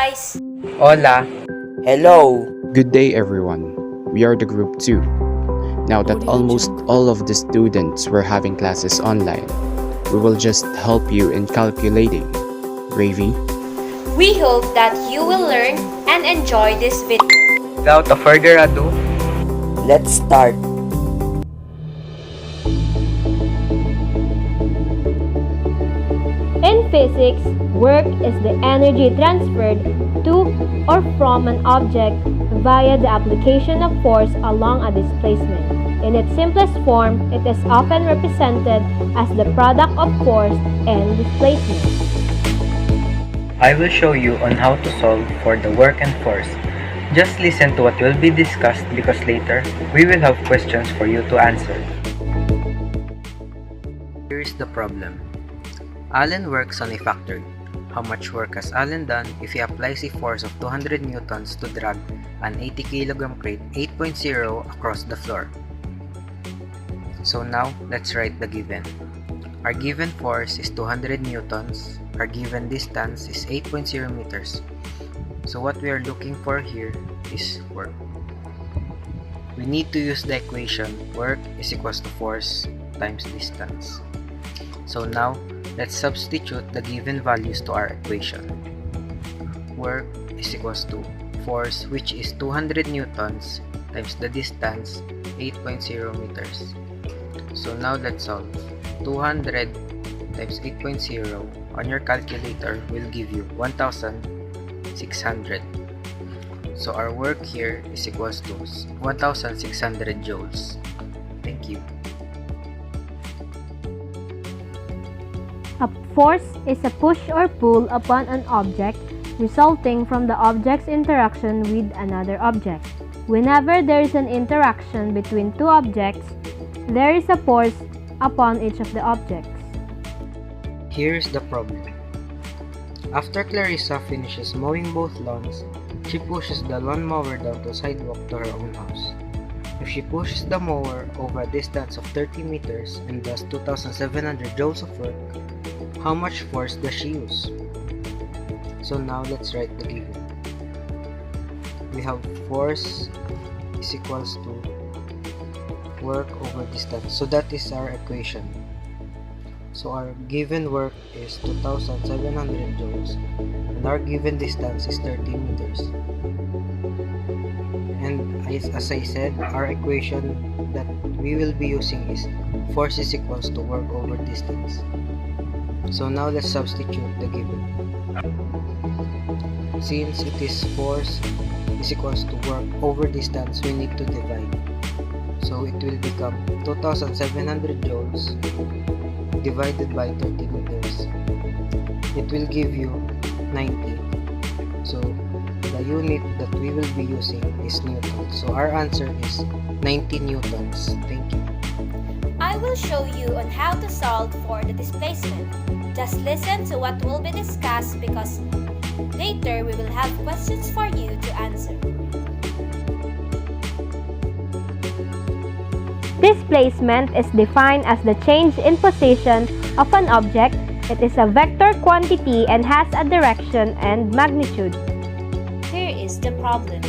guys! Hola! Hello! Good day, everyone. We are the group 2. Now that almost all of the students were having classes online, we will just help you in calculating. Gravy? We hope that you will learn and enjoy this video. Without a further ado, Let's start! In physics, work is the energy transferred to or from an object via the application of force along a displacement. In its simplest form, it is often represented as the product of force and displacement. I will show you on how to solve for the work and force. Just listen to what will be discussed because later we will have questions for you to answer. Here is the problem. Alan works on a factory. How much work has Alan done if he applies a force of 200 newtons to drag an 80 kg crate 8.0 across the floor? So now, let's write the given. Our given force is 200 newtons. Our given distance is 8.0 meters. So what we are looking for here is work. We need to use the equation work is equals to force times distance. So now, let's substitute the given values to our equation. Work is equals to force, which is 200 newtons times the distance 8.0 meters. So now let's solve. 200 times 8.0 on your calculator will give you 1,600. So our work here is equals to 1,600 joules. Thank you. A force is a push or pull upon an object resulting from the object's interaction with another object. Whenever there is an interaction between two objects, there is a force upon each of the objects. Here's the problem. After Clarissa finishes mowing both lawns, she pushes the lawnmower down the sidewalk to her own house. If she pushes the mower over a distance of 30 meters and does 2,700 joules of work, how much force does she use? So now let's write the given. We have force is equals to work over distance. So that is our equation. So our given work is 2,700 joules and our given distance is 30 meters. And as I said, our equation that we will be using is force is equals to work over distance. So now let's substitute the given. Since it is force is equals to work over distance, we need to divide. So it will become 2,700 joules divided by 30 meters. It will give you 90. So the unit that we will be using is newtons. So our answer is 90 newtons. Thank you. I will show you on how to solve for the displacement. Just listen to what will be discussed because later we will have questions for you to answer. Displacement is defined as the change in position of an object. It is a vector quantity and has a direction and magnitude. Here is the problem.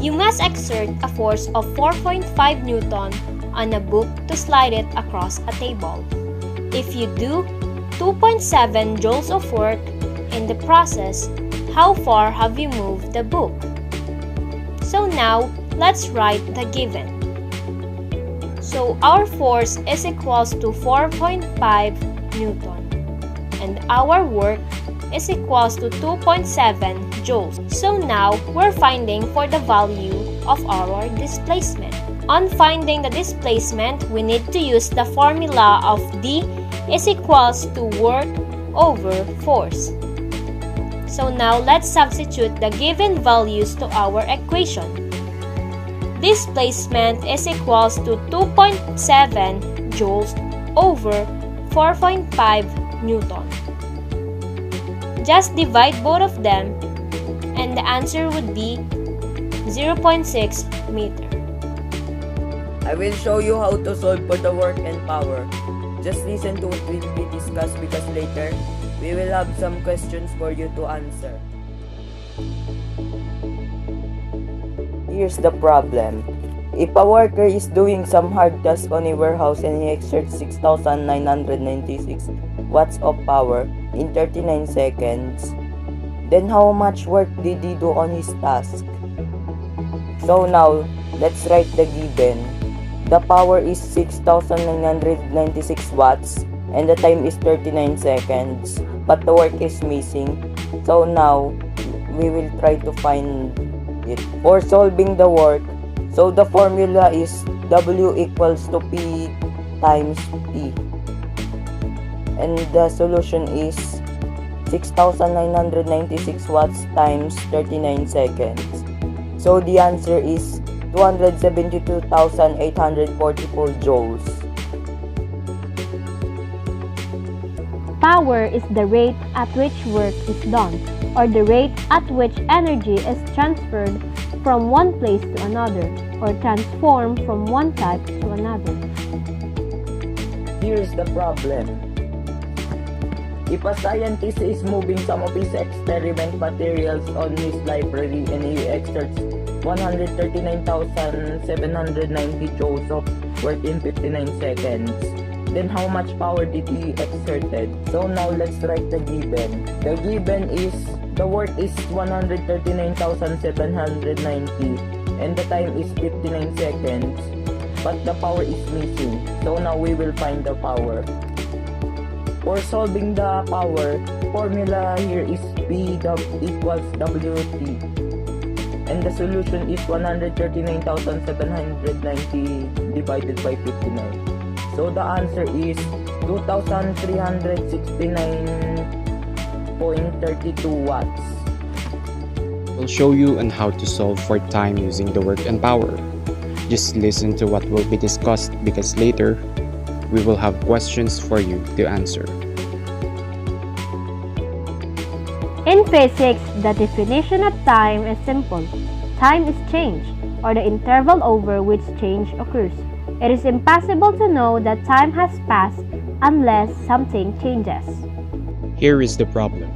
You must exert a force of 4.5 Newton on a book to slide it across a table. If you do 2.7 joules of work in the process, how far have you moved the book? So now, let's write the given. So our force is equals to 4.5 Newton and our work is equals to 2.7 joules. So now we're finding for the value of our displacement. On finding the displacement, we need to use the formula of D is equals to work over force. So now let's substitute the given values to our equation. Displacement is equals to 2.7 joules over 4.5 Newton. Just divide both of them and the answer would be 0.6 meter. I will show you how to solve for the work and power. Just listen to what will be discussed because later we will have some questions for you to answer. Here's the problem. If a worker is doing some hard task on a warehouse and he exerts 6,996 watts of power in 39 seconds, then how much work did he do on his task? So now, let's write the given. The power is 6,996 watts and the time is 39 seconds, but the work is missing. So now, we will try to find it. For solving the work, so the formula is W equals to P times T. And the solution is 6,996 watts times 39 seconds. So the answer is 272,844 joules. Power is the rate at which work is done, or the rate at which energy is transferred from one place to another, or transformed from one type to another. Here's the problem. If a scientist is moving some of his experiment materials on his library and he exerts 139,790 joules of work in 59 seconds, then how much power did he exerted? So now let's write the given. The given is the work is 139,790 and the time is 59 seconds, but the power is missing. So now we will find the power. For solving the power, formula here is P equals WT. And the solution is 139,790 divided by 59. So the answer is 2,369.32 watts. We'll show you on how to solve for time using the work and power. Just listen to what will be discussed because later, we will have questions for you to answer. In physics, the definition of time is simple. Time is change, or the interval over which change occurs. It is impossible to know that time has passed unless something changes. Here is the problem.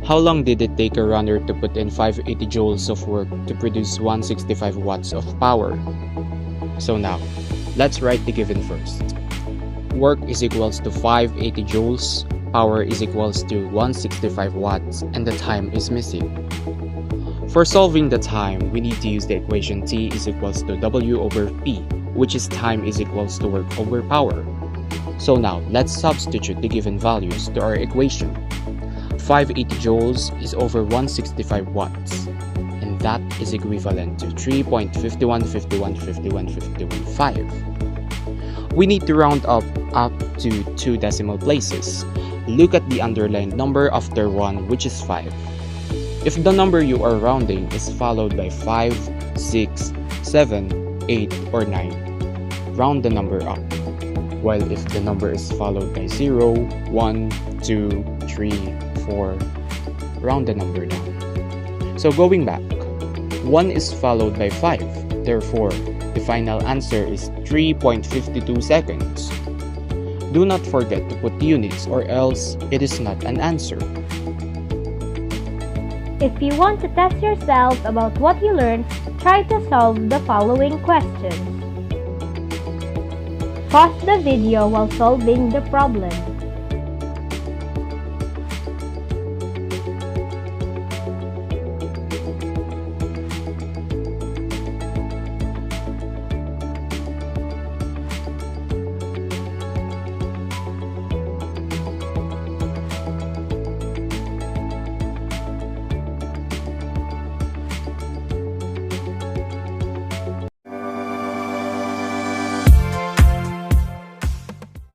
How long did it take a runner to put in 580 joules of work to produce 165 watts of power? So now, let's write the given first. Work is equals to 580 joules, power is equals to 165 watts, and the time is missing. For solving the time, we need to use the equation T is equals to W over P, which is time is equals to work over power. So now, let's substitute the given values to our equation. 580 joules is over 165 watts, and that is equivalent to 3.5151515151. We need to round up to 2 decimal places. Look at the underlined number after 1, which is 5. If the number you are rounding is followed by 5, 6, 7, 8, or 9, round the number up. While if the number is followed by 0, 1, 2, 3, 4, round the number down. So going back, 1 is followed by 5, therefore the final answer is 3.52 seconds. Do not forget to put units or else it is not an answer. If you want to test yourself about what you learned, try to solve the following questions. Pause the video while solving the problem.